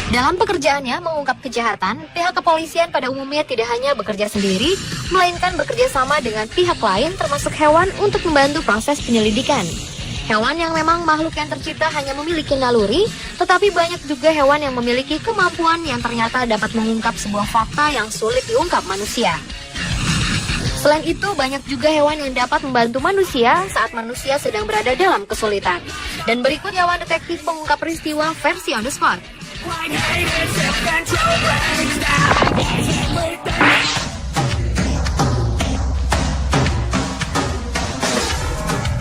Dalam pekerjaannya mengungkap kejahatan, pihak kepolisian pada umumnya tidak hanya bekerja sendiri, melainkan bekerja sama dengan pihak lain termasuk hewan untuk membantu proses penyelidikan. Hewan yang memang makhluk yang tercipta hanya memiliki naluri, tetapi banyak juga hewan yang memiliki kemampuan yang ternyata dapat mengungkap sebuah fakta yang sulit diungkap manusia. Selain itu, banyak juga hewan yang dapat membantu manusia saat manusia sedang berada dalam kesulitan. Dan berikut hewan detektif pengungkap peristiwa versi on the spot.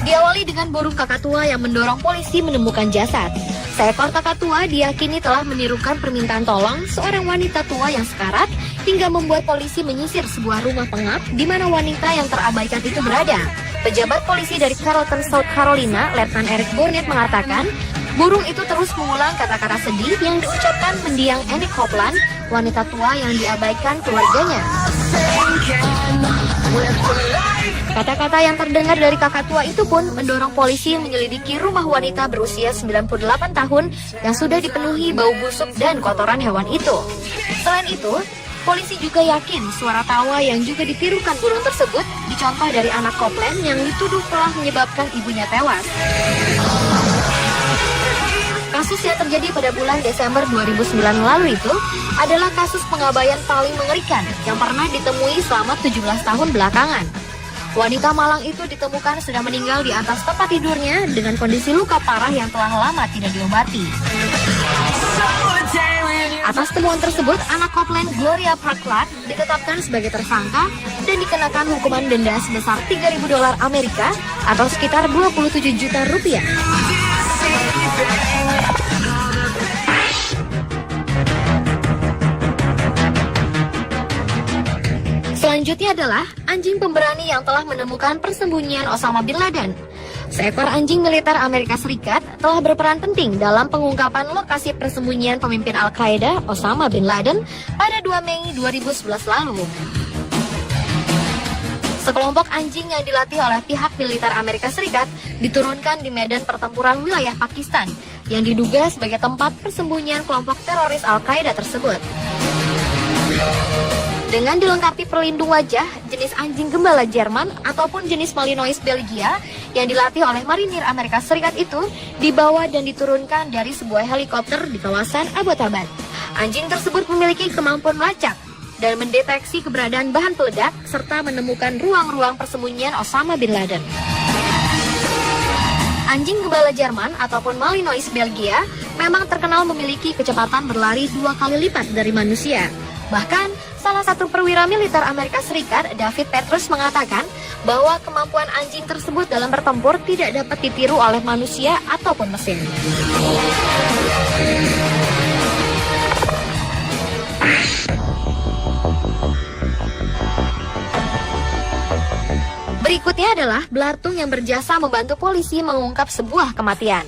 Diawali dengan burung kakatua yang mendorong polisi menemukan jasad. Seekor kakatua diyakini telah menirukan permintaan tolong seorang wanita tua yang sekarat hingga membuat polisi menyisir sebuah rumah pengap di mana wanita yang terabaikan itu berada. Pejabat polisi dari Carrollton, South Carolina, Letnan Eric Burnett mengatakan, burung itu terus mengulang kata-kata sedih yang diucapkan mendiang Annie Copeland, wanita tua yang diabaikan keluarganya. Kata-kata yang terdengar dari kakak tua itu pun mendorong polisi menyelidiki rumah wanita berusia 98 tahun yang sudah dipenuhi bau busuk dan kotoran hewan itu. Selain itu, polisi juga yakin suara tawa yang juga ditirukan burung tersebut dicontoh dari anak Copeland yang dituduh telah menyebabkan ibunya tewas. Kasus yang terjadi pada bulan Desember 2009 lalu itu adalah kasus pengabaian paling mengerikan yang pernah ditemui selama 17 tahun belakangan. Wanita malang itu ditemukan sudah meninggal di atas tempat tidurnya dengan kondisi luka parah yang telah lama tidak diobati. Atas temuan tersebut, anak Copeland, Gloria Park-Clark, ditetapkan sebagai tersangka dan dikenakan hukuman denda sebesar $3.000 Amerika atau sekitar 27 juta rupiah. Selanjutnya adalah anjing pemberani yang telah menemukan persembunyian Osama Bin Laden. Seekor anjing militer Amerika Serikat telah berperan penting dalam pengungkapan lokasi persembunyian pemimpin Al-Qaeda Osama Bin Laden pada 2 Mei 2011 lalu. Sekelompok anjing yang dilatih oleh pihak militer Amerika Serikat diturunkan di medan pertempuran wilayah Pakistan yang diduga sebagai tempat persembunyian kelompok teroris Al-Qaeda tersebut. Dengan dilengkapi pelindung wajah, jenis anjing gembala Jerman ataupun jenis Malinois Belgia yang dilatih oleh marinir Amerika Serikat itu dibawa dan diturunkan dari sebuah helikopter di kawasan Abbottabad. Anjing tersebut memiliki kemampuan melacak dan mendeteksi keberadaan bahan peledak serta menemukan ruang-ruang persembunyian Osama Bin Laden. Anjing gembala Jerman ataupun Malinois Belgia memang terkenal memiliki kecepatan berlari 2 kali lipat dari manusia. Bahkan, salah satu perwira militer Amerika Serikat, David Petrus, mengatakan bahwa kemampuan anjing tersebut dalam bertempur tidak dapat ditiru oleh manusia ataupun mesin. Berikutnya adalah belatung yang berjasa membantu polisi mengungkap sebuah kematian.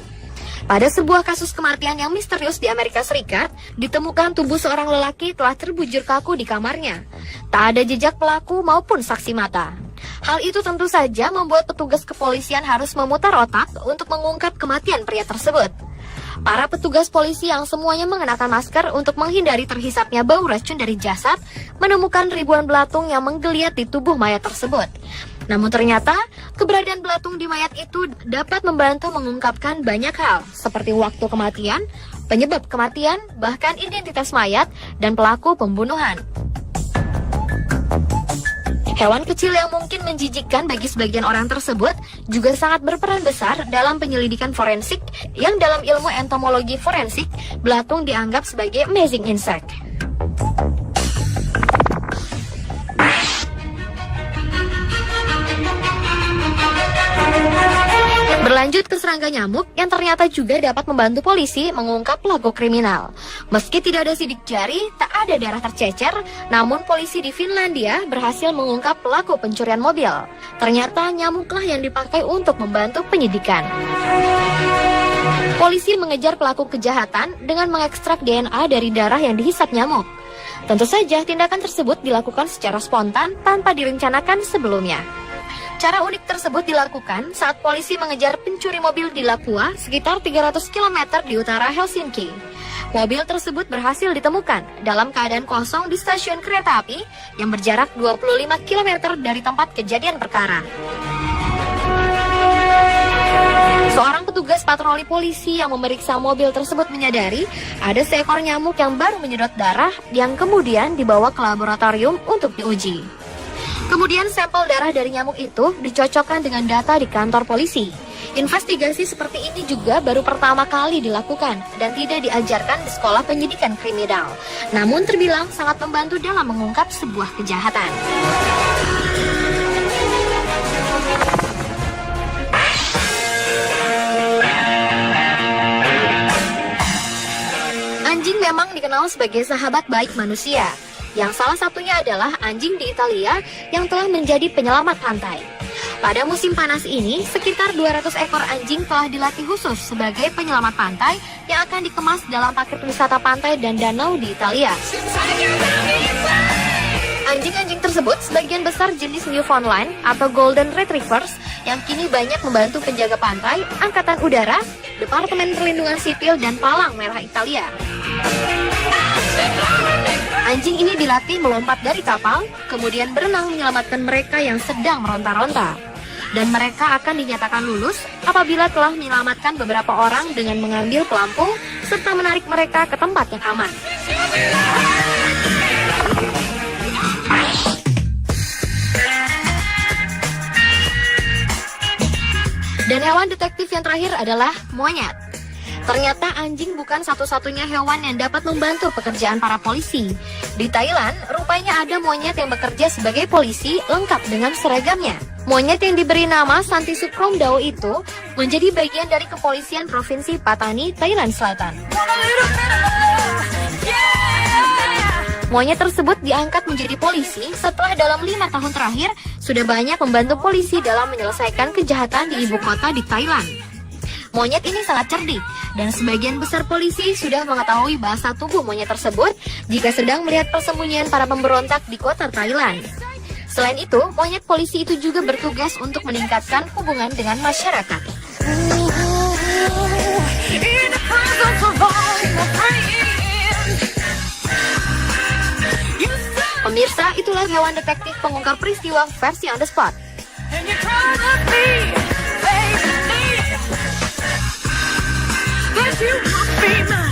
Pada sebuah kasus kematian yang misterius di Amerika Serikat, ditemukan tubuh seorang lelaki telah terbujur kaku di kamarnya. Tak ada jejak pelaku maupun saksi mata. Hal itu tentu saja membuat petugas kepolisian harus memutar otak untuk mengungkap kematian pria tersebut. Para petugas polisi yang semuanya mengenakan masker untuk menghindari terhisapnya bau racun dari jasad, menemukan ribuan belatung yang menggeliat di tubuh mayat tersebut. Namun ternyata, keberadaan belatung di mayat itu dapat membantu mengungkapkan banyak hal, seperti waktu kematian, penyebab kematian, bahkan identitas mayat, dan pelaku pembunuhan. Hewan kecil yang mungkin menjijikkan bagi sebagian orang tersebut juga sangat berperan besar dalam penyelidikan forensik yang dalam ilmu entomologi forensik, belatung dianggap sebagai amazing insect. Berlanjut ke serangga nyamuk yang ternyata juga dapat membantu polisi mengungkap pelaku kriminal. Meski tidak ada sidik jari, tak ada darah tercecer, namun polisi di Finlandia berhasil mengungkap pelaku pencurian mobil. Ternyata nyamuklah yang dipakai untuk membantu penyidikan. Polisi mengejar pelaku kejahatan dengan mengekstrak DNA dari darah yang dihisap nyamuk. Tentu saja tindakan tersebut dilakukan secara spontan tanpa direncanakan sebelumnya. Cara unik tersebut dilakukan saat polisi mengejar pencuri mobil di Lapua sekitar 300 km di utara Helsinki. Mobil tersebut berhasil ditemukan dalam keadaan kosong di stasiun kereta api yang berjarak 25 km dari tempat kejadian perkara. Seorang petugas patroli polisi yang memeriksa mobil tersebut menyadari ada seekor nyamuk yang baru menyedot darah yang kemudian dibawa ke laboratorium untuk diuji. Kemudian sampel darah dari nyamuk itu dicocokkan dengan data di kantor polisi. Investigasi seperti ini juga baru pertama kali dilakukan dan tidak diajarkan di sekolah penyidikan kriminal. Namun terbilang sangat membantu dalam mengungkap sebuah kejahatan. Anjing memang dikenal sebagai sahabat baik manusia. Yang salah satunya adalah anjing di Italia yang telah menjadi penyelamat pantai. Pada musim panas ini, sekitar 200 ekor anjing telah dilatih khusus sebagai penyelamat pantai yang akan dikemas dalam paket wisata pantai dan danau di Italia. Anjing-anjing tersebut sebagian besar jenis Newfoundland atau Golden Retrievers yang kini banyak membantu penjaga pantai, angkatan udara, Departemen Perlindungan Sipil, dan Palang Merah Italia. Anjing ini dilatih melompat dari kapal, kemudian berenang menyelamatkan mereka yang sedang meronta-ronta. Dan mereka akan dinyatakan lulus apabila telah menyelamatkan beberapa orang dengan mengambil pelampung serta menarik mereka ke tempat yang aman. Dan hewan detektif yang terakhir adalah monyet. Ternyata anjing bukan satu-satunya hewan yang dapat membantu pekerjaan para polisi. Di Thailand, rupanya ada monyet yang bekerja sebagai polisi lengkap dengan seragamnya. Monyet yang diberi nama Santisukrom Dao itu menjadi bagian dari kepolisian Provinsi Pattani, Thailand Selatan. Monyet tersebut diangkat menjadi polisi setelah dalam 5 tahun terakhir sudah banyak membantu polisi dalam menyelesaikan kejahatan di ibu kota di Thailand. Monyet ini sangat cerdik, dan sebagian besar polisi sudah mengetahui bahasa tubuh monyet tersebut jika sedang melihat persembunyian para pemberontak di kota Thailand. Selain itu, monyet polisi itu juga bertugas untuk meningkatkan hubungan dengan masyarakat. Pemirsa, itulah hewan detektif pengungkap peristiwa versi on the spot. You must be mine.